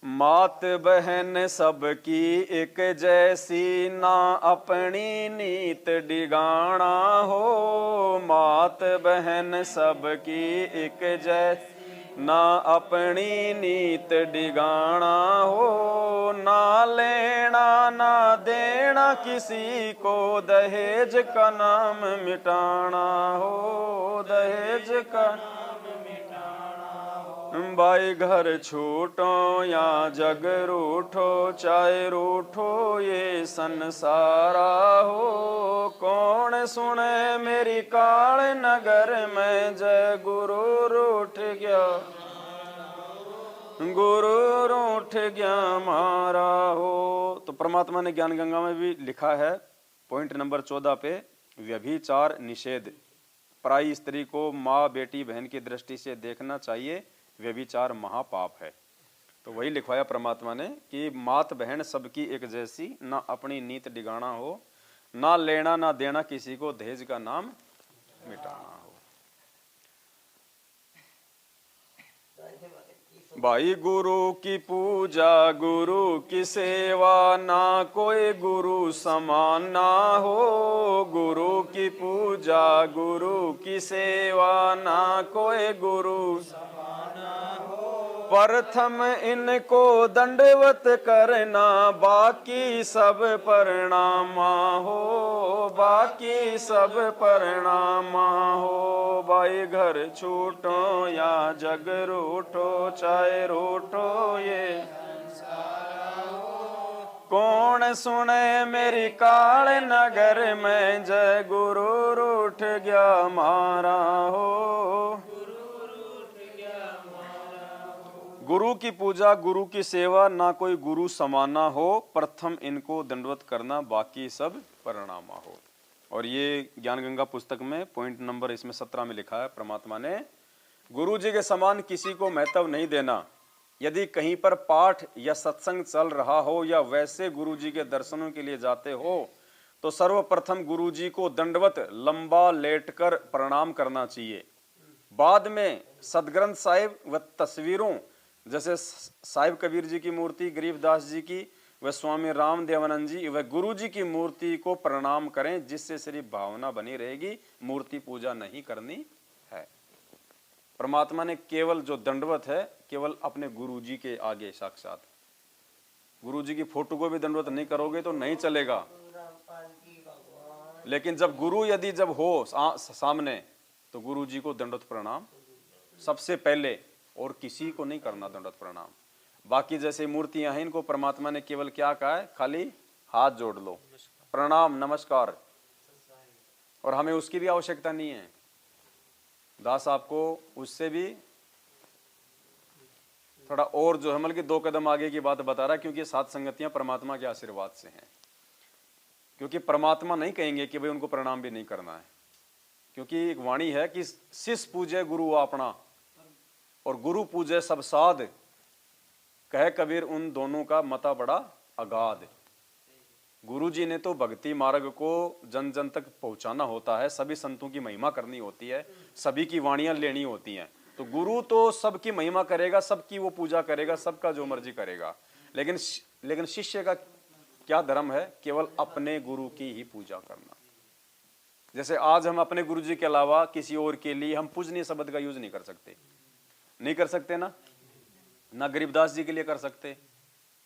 मात बहन सबकी एक जैसी, ना अपनी नीत डिगाना हो। मात बहन सबकी एक जैसी, ना अपनी नीत डिगाना हो। ना लेना ना देना किसी को, दहेज का नाम मिटाना हो। दहेज का भाई घर छूटो या जग रूठो, चाहे रूठो ये संसारा हो। कौन सुने मेरी काल नगर में, जय गुरु रूठ गया, गुरु रूठ गया मारा हो। तो परमात्मा ने ज्ञान गंगा में भी लिखा है पॉइंट नंबर 14 पे, व्यभिचार निषेध। पराई स्त्री को माँ बेटी बहन की दृष्टि से देखना चाहिए, व्यभिचार महापाप है। तो वही लिखवाया परमात्मा ने कि मात बहन सबकी एक जैसी, ना अपनी नीत डिगाना हो। ना लेना ना देना किसी को, दहेज का नाम मिटाना हो। भाई गुरु की पूजा गुरु की सेवा, ना कोई गुरु समान ना हो। गुरु की पूजा गुरु की सेवा, ना कोई गुरु समान हो। प्रथम इनको दंडवत करना, बाकी सब प्रणामा हो। बाकी सब प्रणामा हो। भाई घर छूटो या जग रूठो, चाहे रूठो ये कौन सुने मेरी काल नगर में, जय गुरु रूठ गया मारा हो। गुरु की पूजा गुरु की सेवा, ना कोई गुरु समाना हो। प्रथम इनको दंडवत करना, बाकी सब परिणामा हो। और ये ज्ञान गंगा पुस्तक में पॉइंट नंबर इसमें 17 में लिखा है परमात्मा ने, गुरु जी के समान किसी को महत्व नहीं देना। यदि कहीं पर पाठ या सत्संग चल रहा हो, या वैसे गुरु जी के दर्शनों के लिए जाते हो, तो सर्वप्रथम गुरु जी को दंडवत लंबा लेटकर प्रणाम करना चाहिए। बाद में सदग्रंथ साहिब व तस्वीरों, जैसे साहिब कबीर जी की मूर्ति, गरीबदास जी की व स्वामी राम देवानंद जी व गुरु जी की मूर्ति को प्रणाम करें, जिससे सिर्फ भावना बनी रहेगी, मूर्ति पूजा नहीं करनी है। परमात्मा ने केवल जो दंडवत है, केवल अपने गुरु जी के आगे साक्षात। गुरु जी की फोटो को भी दंडवत नहीं करोगे तो नहीं चलेगा। लेकिन जब गुरु यदि जब हो सामने, तो गुरु जी को दंडवत प्रणाम सबसे पहले, और किसी को नहीं करना दंडवत प्रणाम। बाकी जैसे मूर्तियां हैं, इनको परमात्मा ने केवल क्या कहा है, खाली हाथ जोड़ लो, प्रणाम नमस्कार, और हमें उसकी भी आवश्यकता नहीं है। दास आपको उससे भी थोड़ा और जो है मतलब कि 2 कदम आगे की बात बता रहा है, क्योंकि 7 संगतियां परमात्मा के आशीर्वाद से हैं। क्योंकि परमात्मा नहीं कहेंगे कि भाई उनको प्रणाम भी नहीं करना है, क्योंकि एक वाणी है कि शिष्य पूजे गुरु अपना, और गुरु पूजे सब साध, कहे कबीर उन दोनों का मता बड़ा अगाध। गुरु जी ने तो भक्ति मार्ग को जन जन तक पहुंचाना होता है, सभी संतों की महिमा करनी होती है, सभी की वाणियां लेनी होती हैं। तो गुरु तो सबकी महिमा करेगा, सबकी वो पूजा करेगा, सबका जो मर्जी करेगा। लेकिन शिष्य का क्या धर्म है, केवल अपने गुरु की ही पूजा करना। जैसे आज हम अपने गुरु जी के अलावा किसी और के लिए हम पूजनीय शब्द का यूज नहीं कर सकते, नहीं कर सकते ना गरीबदास जी के लिए कर सकते,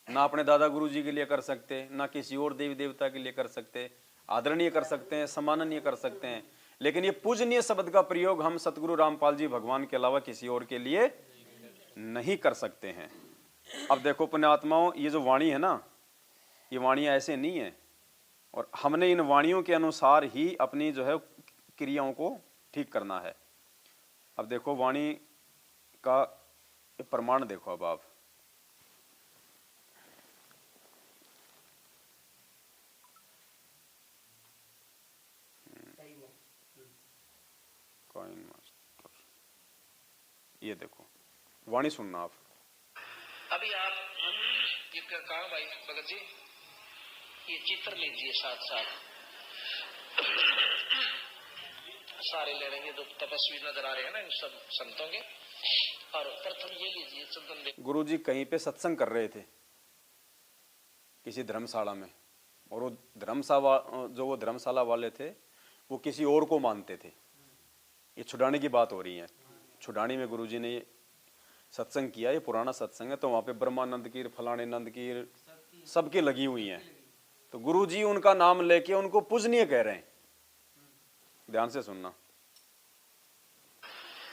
ना अपने दादा गुरु जी के लिए कर सकते, ना किसी और देवी देवता के लिए कर सकते। आदरणीय कर सकते हैं, सम्माननीय कर सकते हैं, लेकिन ये पूजनीय शब्द का प्रयोग हम सतगुरु रामपाल जी भगवान के अलावा किसी और के लिए नहीं कर सकते हैं। अब देखो पुण्यात्माओं, ये जो वाणी है ना, ये वाणियां ऐसे नहीं है, और हमने इन वाणियों के अनुसार ही अपनी जो है क्रियाओं को ठीक करना है। अब देखो वाणी का प्रमाण देखो। अब आप ये देखो वाणी सुनना आप। अभी आप ये कहा भाई भगत जी, ये चित्र लीजिए साथ साथ, सारे ले रहेंगे जो तपस्वी नजर आ रहे हैं ना इन सब संतों के। और प्रथम ये लीजिए चंदन देव। गुरुजी कहीं पे सत्संग कर रहे थे किसी धर्मशाला में, और वो धर्मशाला वाले थे वो किसी और को मानते थे। ये छुड़ाने की बात हो रही है। छुड़ानी में गुरुजी ने सत्संग किया, ये पुराना सत्संग है। तो वहाँ पे ब्रह्मानंद की, फलाने नंद की, सबकी लगी हुई हैं। तो गुरुजी उनका नाम लेके उनको पूजनीय कह रहे हैं। ध्यान से सुनना।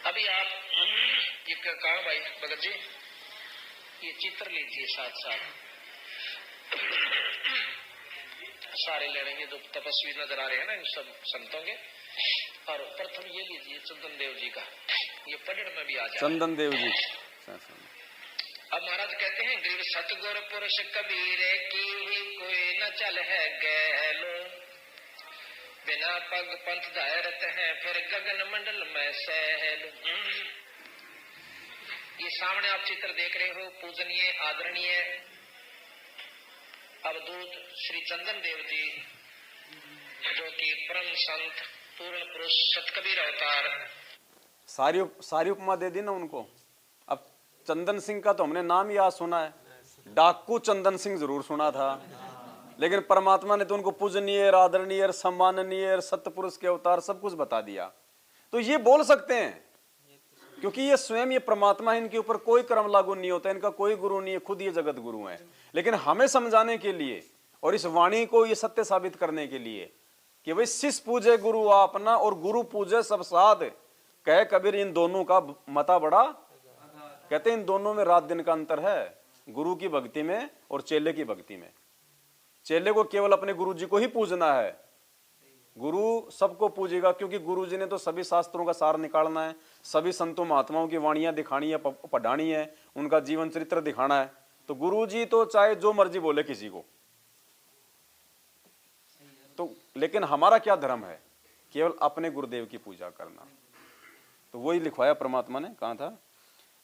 अभी आप ये कहा भाई भगत जी, ये चित्र लीजिए साथ साथ, सारे ले रहे हैं जो तपस्वी नजर आ रहे हैं ना इन सब संतों के। और प्रथम ये लीजिए चंदन देव जी का, ये पढ़ने में भी आ जाए। चंदन देव जी। अब महाराज कहते हैं, गरीब सतगुर पुरुष कबीर की ही कोई न चल है गैलो, बिना पग पंथ दायरत है फिर गगन मंडल में सहल। ये सामने आप चित्र देख रहे हो, पूजनीय आदरणीय अवधूत श्री चंदन देव जी, जो कि परम संत पूर्ण पुरुष सतकबीर अवतार। सारी उपमा दे दी ना उनको। अब चंदन सिंह का तो हमने नाम ही आज सुना है, डाकू चंदन सिंह जरूर सुना था, लेकिन परमात्मा ने तो उनको पूजनीय, आदरणीय, सम्माननीय, सतपुरुष के अवतार सब कुछ बता दिया। तो ये बोल सकते हैं क्योंकि ये स्वयं ये परमात्मा है, इनके ऊपर कोई कर्म लागू नहीं होता, इनका कोई गुरु नहीं है, खुद ये जगत गुरु है। लेकिन हमें समझाने के लिए और इस वाणी को ये सत्य साबित करने के लिए कि भाई शिष्य पूजे गुरु अपना और गुरु पूजे सब साध, कहे कबीर इन दोनों का मता बड़ा। कहते हैं इन दोनों में रात दिन का अंतर है, गुरु की भक्ति में और चेले की भक्ति में। चेले को केवल अपने गुरु जी को ही पूजना है, गुरु सबको पूजेगा, क्योंकि गुरु जी ने तो सभी शास्त्रों का सार निकालना है, सभी संतों महात्माओं की वाणियां दिखानी है, पढ़ानी है, उनका जीवन चरित्र दिखाना है। तो गुरु जी तो चाहे जो मर्जी बोले किसी को, तो लेकिन हमारा क्या धर्म है? केवल अपने गुरुदेव की पूजा करना। तो वही लिखवाया परमात्मा ने, कहा था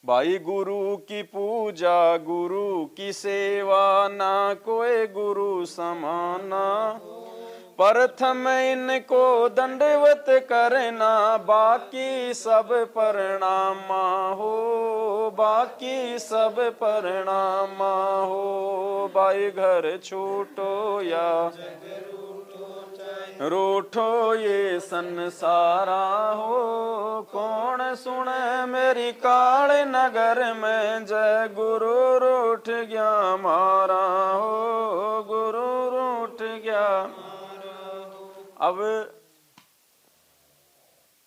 भाई गुरु की पूजा गुरु की सेवा, ना कोई गुरु समाना, प्रथम इनको दंडवत करना, बाकी सब प्रणामा हो, बाकी सब प्रणामा हो। भाई घर छूटो या रूठो ये संसारा हो, कौन सुने मेरी काल नगर में, जय गुरु रूठ गया मारा हो, गुरु रूठ गया। अब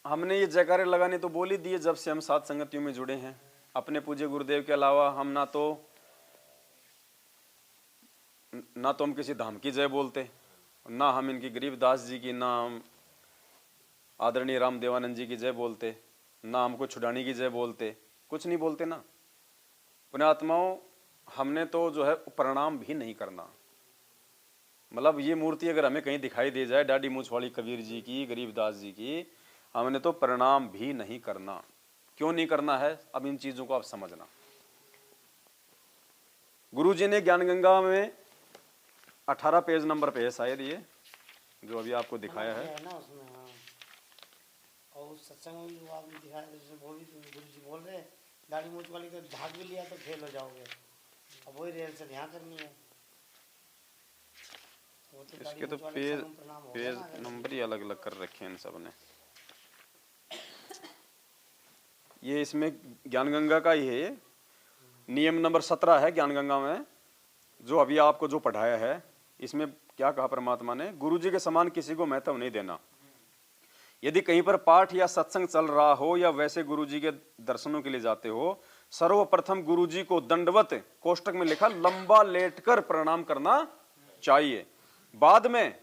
हमने ये जयकारे लगाने तो बोल ही दिए जब से हम सात संगतियों में जुड़े हैं। अपने पूज्य गुरुदेव के अलावा हम ना तो हम किसी धाम की जय बोलते, ना हम इनकी गरीबदास जी की, ना हम आदरणीय राम देवानंद जी की जय बोलते, ना हमको छुड़ानी की जय बोलते, कुछ नहीं बोलते ना। पुण्यात्माओं, हमने तो जो है प्रणाम भी नहीं करना। मतलब ये मूर्ति अगर हमें कहीं दिखाई दे जाए, डाडी मूछ वाली कबीर जी की, गरीबदास जी की, हमने तो प्रणाम भी नहीं करना। क्यों नहीं करना है? अब इन चीजों को आप समझना। गुरु जी ने ज्ञान गंगा में 18 पेज नंबर पे है शायद, ये जो अभी आपको दिखाया है ना उसमें। हाँ, और सत्संग में जो आपने दिखाया, जैसे वो भी गुरु जी बोल रहे हैं, दाढ़ी मूछ वाली तो भाग भी लिया तो फेल हो जाओगे, अब वही रेल से यहाँ करनी है। तो इसके तो पेज नंबर ही अलग अलग कर रखे हैं इन सब ने। ये इसमें ज्ञान गंगा का ही है, नियम नंबर 17 है ज्ञान गंगा में, जो अभी आपको जो पढ़ाया है। इसमें क्या कहा परमात्मा ने? गुरु जी के समान किसी को महत्व नहीं देना। यदि कहीं पर पाठ या सत्संग चल रहा हो या वैसे गुरु जी के दर्शनों के लिए जाते हो, सर्वप्रथम गुरु जी को दंडवत, कोष्टक में लिखा लंबा लेटकर प्रणाम करना चाहिए। बाद में,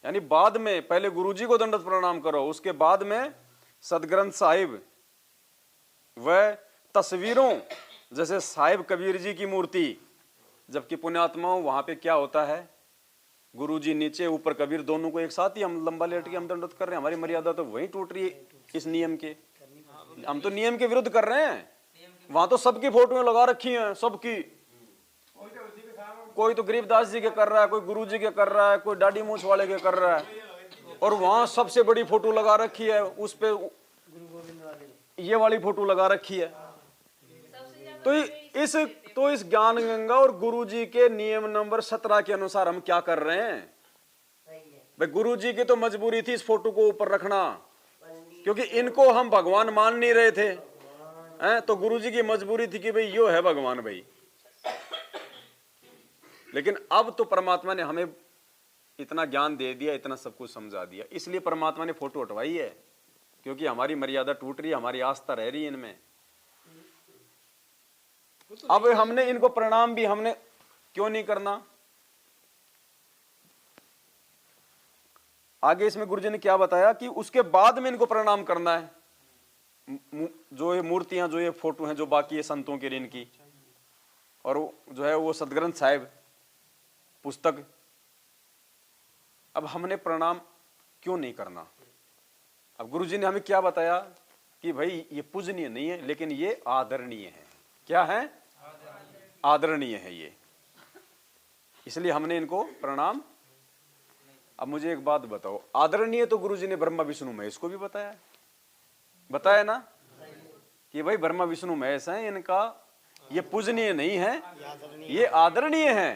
यानी बाद में पहले गुरु जी को दंडवत प्रणाम करो, उसके बाद में सदग्रंथ साहिब व तस्वीरों, जैसे साहिब कबीर जी की मूर्ति। जबकि पुण्यात्माओं वहां पे क्या होता है, गुरु जी नीचे ऊपर कबीर, दोनों को एक साथ ही हम लंबा लेट के हम दंडवत कर रहे हैं। हमारी मर्यादा तो वहीं टूट रही है इस नियम के। हम तो नियम के विरुद्ध कर रहे हैं। वहां तो सबकी फोटोएं लगा रखी हैं, सबकी। कोई तो गरीबदास जी के कर रहा है, कोई गुरु जी के कर रहा है, कोई डाडी मूछ वाले के कर रहा है, और वहां सबसे बड़ी फोटो लगा रखी है, उस पे ये वाली फोटो लगा रखी है। तो इस ज्ञान गंगा और गुरु जी के नियम नंबर 17 के अनुसार हम क्या कर रहे हैं भाई? गुरु जी की तो मजबूरी थी इस फोटो को ऊपर रखना, क्योंकि इनको हम भगवान मान नहीं रहे थे हैं, तो गुरु जी की मजबूरी थी कि भाई यो है भगवान भाई। लेकिन अब तो परमात्मा ने हमें इतना ज्ञान दे दिया, इतना सब कुछ समझा दिया, इसलिए परमात्मा ने फोटो हटवाई है, क्योंकि हमारी मर्यादा टूट रही है, हमारी आस्था रह रही है इनमें। अब हमने इनको प्रणाम भी हमने क्यों नहीं करना? आगे इसमें गुरुजी ने क्या बताया कि उसके बाद में इनको प्रणाम करना है। जो ये मूर्तियां, जो ये फोटो हैं, जो बाकी है संतों के ऋण की, और जो है वो सदग्रंथ साहिब पुस्तक, अब हमने प्रणाम क्यों नहीं करना? अब गुरुजी ने हमें क्या बताया कि भाई ये पूजनीय नहीं है, लेकिन ये आदरणीय है। क्या है? आदरणीय है ये, इसलिए हमने इनको प्रणाम। अब मुझे एक बात बताओ, आदरणीय तो गुरुजी ने ब्रह्मा विष्णु महेश को भी बताया ना कि भाई ब्रह्मा विष्णु महेश हैं, इनका ये पूजनीय नहीं है, ये आदरणीय है।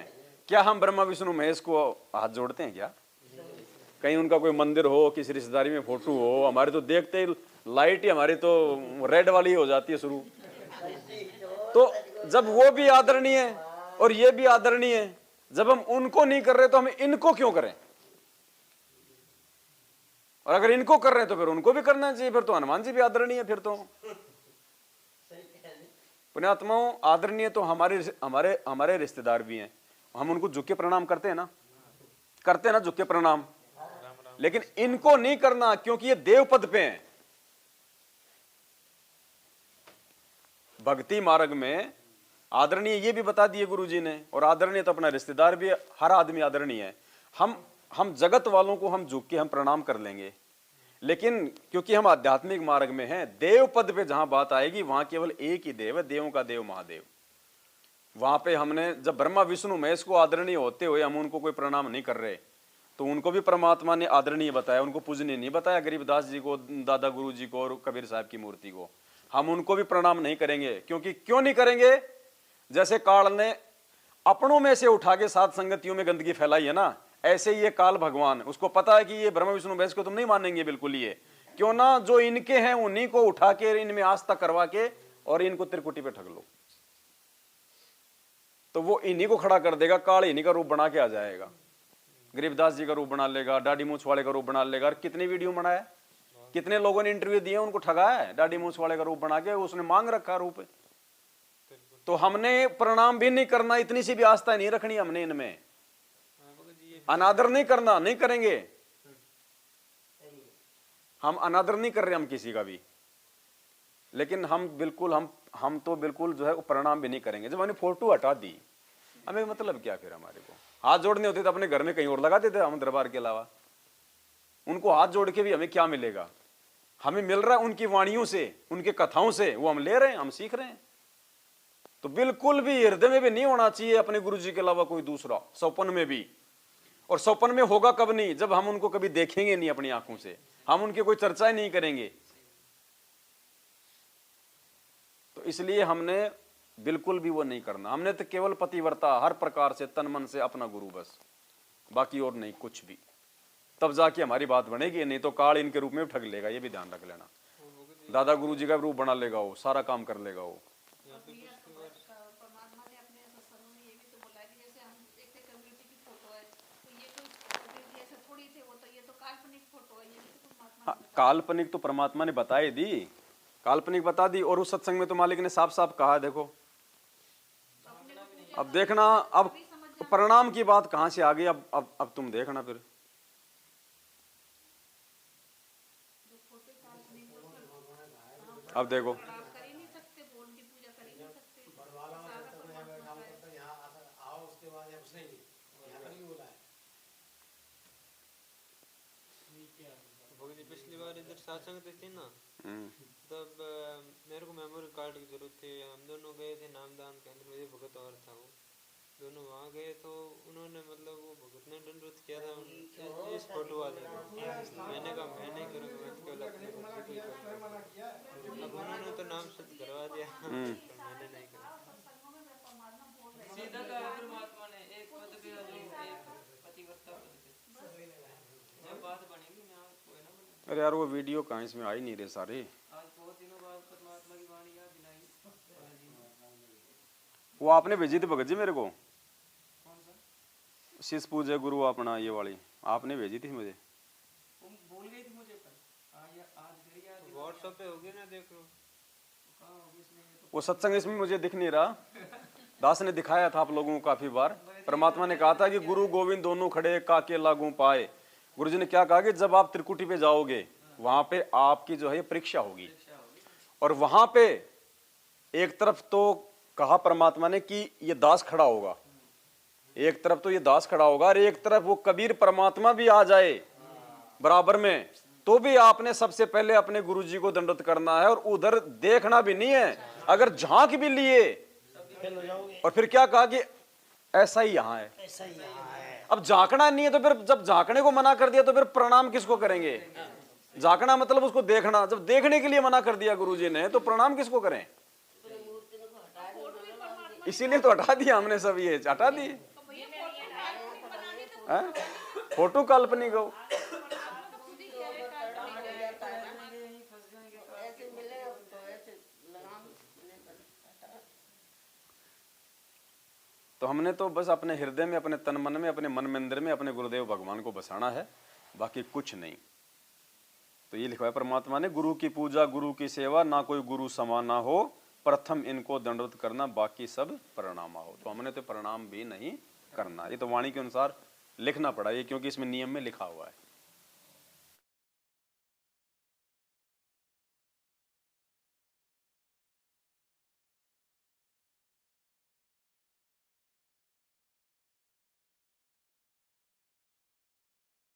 क्या हम ब्रह्मा विष्णु महेश को हाथ जोड़ते हैं क्या? कहीं उनका कोई मंदिर हो, किसी रिश्तेदारी में फोटो हो, हमारे तो देखते ही लाइट ही हमारी तो रेड वाली हो जाती है शुरू। तो जब वो भी आदरणीय है और ये भी आदरणीय है, जब हम उनको नहीं कर रहे तो हम इनको क्यों करें? और अगर इनको कर रहे हैं तो फिर उनको भी करना चाहिए। फिर तो हनुमान जी भी आदरणीय है। फिर तो पुण्यात्माओं, आदरणीय तो हमारे रिश्तेदार भी हैं, हम उनको झुक के प्रणाम करते हैं ना, झुक के प्रणाम। लेकिन इनको नहीं करना, क्योंकि ये देव पद पे हैं। भक्ति मार्ग में आदरणीय ये भी बता दिए गुरुजी ने, और आदरणीय तो अपना रिश्तेदार भी, हर आदमी आदरणीय है। हम जगत वालों को हम झुक के हम प्रणाम कर लेंगे, लेकिन क्योंकि हम आध्यात्मिक मार्ग में हैं, देव पद पे जहां बात आएगी वहां केवल एक ही देव है, देवों का देव महादेव। वहां पे हमने जब ब्रह्मा विष्णु महेश को आदरणीय होते हुए हम उनको कोई प्रणाम नहीं कर रहे, तो उनको भी परमात्मा ने आदरणीय बताया, उनको पूजनीय नहीं बताया। गरीबदास जी को, दादा गुरु जी को और कबीर साहब की मूर्ति को हम उनको भी प्रणाम नहीं करेंगे। क्योंकि क्यों नहीं करेंगे? जैसे काल ने अपनों में से उठा के सात संगतियों में गंदगी फैलाई है ना, ऐसे ही ये काल भगवान, उसको पता है कि ये ब्रह्मा विष्णु महेश को तुम नहीं मानेंगे बिल्कुल, ये क्यों ना जो इनके हैं उन्हीं को उठा के इनमें आस्था करवा के और इनको त्रिकुटी पे ठग लो, तो वो इन्हीं को खड़ा कर देगा। काल इन्हीं का रूप बना के आ जाएगा, गरीबदास जी का रूप बना लेगा, दाढ़ी मूछ वाले का रूप बना लेगा। कितनी वीडियो बनाया, कितने लोगों ने इंटरव्यू दिए, उनको ठगाया है दाढ़ी मूछ वाले का रूप बना के, उसने मांग रखा रूप। तो हमने प्रणाम भी नहीं करना, इतनी सी भी आस्था नहीं रखनी हमने इनमें, अनादर नहीं करना, नहीं करेंगे हम। अनादर नहीं कर रहे हम किसी का भी, लेकिन हम तो बिल्कुल जो है प्रणाम भी नहीं करेंगे। जब हमने फोटो हटा दी, हमें मतलब क्या? फिर हमारे को हाथ जोड़ने होते तो अपने घर में कहीं और लगा देते हम, दरबार के अलावा। उनको हाथ जोड़ के भी हमें क्या मिलेगा? हमें मिल रहा है उनकी वाणियों से, उनके कथाओं से, वो हम ले रहे हैं, हम सीख रहे हैं। तो बिल्कुल भी हृदय में भी नहीं होना चाहिए अपने गुरु जी के अलावा कोई दूसरा, सौपन में भी। और सौपन में होगा कब? नहीं, जब हम उनको कभी देखेंगे नहीं अपनी आंखों से, हम उनकी कोई चर्चा ही नहीं करेंगे। तो इसलिए हमने बिल्कुल भी वो नहीं करना। हमने तो केवल पतिव्रता, हर प्रकार से तन मन से अपना गुरु, बस, बाकी और नहीं कुछ भी। तब जाके हमारी बात बनेगी, नहीं तो काल इनके रूप में ठग लेगा, ये भी ध्यान रख लेना। दादा गुरु जी का रूप बना लेगा, वो सारा काम कर लेगा वो। काल्पनिक तो परमात्मा ने बताई दी, काल्पनिक बता दी। और उस सत्संग में तो मालिक ने साफ साफ कहा, देखो अब देखना, अब प्रणाम की बात कहां से आ गई, अब तुम देखना फिर। अब देखो, पिछली बार इधर सत्संग थी ना, तब मेरे को मेमोरी कार्ड की जरूरत थी। हम दोनों गए थे नामदान केंद्र में, भगत और था वो दोनों वहाँ गए। तो उन्होंने मतलब वो भगत ने दंडवत किया था इस फोटो वाले को। मैंने कहा मैं नहीं करूँगा, मैं केवल अपने भक्ति को ही करूँगा। अब उन्होंने तो नाम शुद्ध करवा दिया, मैंने नहीं करा। पर यार वो वीडियो कहाँ, इसमें आ ही नहीं रहे सारे। आज बहुत दिनों बाद परमात्मा की वाणी याद दिलाई। वो आपने भेजी थी भगत जी मेरे को, कौन सा? शिष पूजे गुरु अपना, ये वाली आपने भेजी थी मुझे। तुम भूल गई थी मुझे पर आज फिर याद। व्हाट्सएप पे होगी ना, देख लो कहाँ होगी इसमें। वो सत्संग इसमें मुझे दिख नहीं रहा। दास ने दिखाया था आप लोगों को काफी बार। परमात्मा ने कहा था कि गुरु गोविंद दोनों खड़े काके लागू पाए। गुरु जी ने क्या कहा कि जब आप त्रिकुटी पे जाओगे वहां पे आपकी जो है परीक्षा होगी, और वहां पे एक तरफ तो कहा परमात्मा ने कि ये दास खड़ा होगा, एक तरफ तो ये दास खड़ा होगा और एक तरफ वो कबीर परमात्मा भी आ जाए बराबर में, तो भी आपने सबसे पहले अपने गुरु जी को दंडवत करना है और उधर देखना भी नहीं है। अगर झांक भी लिए और फिर क्या कहा कि ऐसा ही यहाँ है, ऐसा ही यहाँ है। अब झांकना नहीं है तो फिर जब झांकने को मना कर दिया तो फिर प्रणाम किसको करेंगे? झांकना मतलब उसको देखना, जब देखने के लिए मना कर दिया गुरु जी ने तो प्रणाम किसको करें? इसीलिए तो हटा दिया हमने, सब ये हटा दिए। फोटो काल्पनिक हो। तो हमने तो बस अपने हृदय में, अपने तन मन में, अपने मन मंदिर में अपने गुरुदेव भगवान को बसाना है, बाकी कुछ नहीं। तो ये लिखा है परमात्मा ने, गुरु की पूजा गुरु की सेवा, ना कोई गुरु समाना हो, प्रथम इनको दंडवत करना, बाकी सब प्रणामा हो। तो हमने तो प्रणाम भी नहीं करना, ये तो वाणी के अनुसार लिखना पड़ा ये, क्योंकि इसमें नियम में लिखा हुआ है।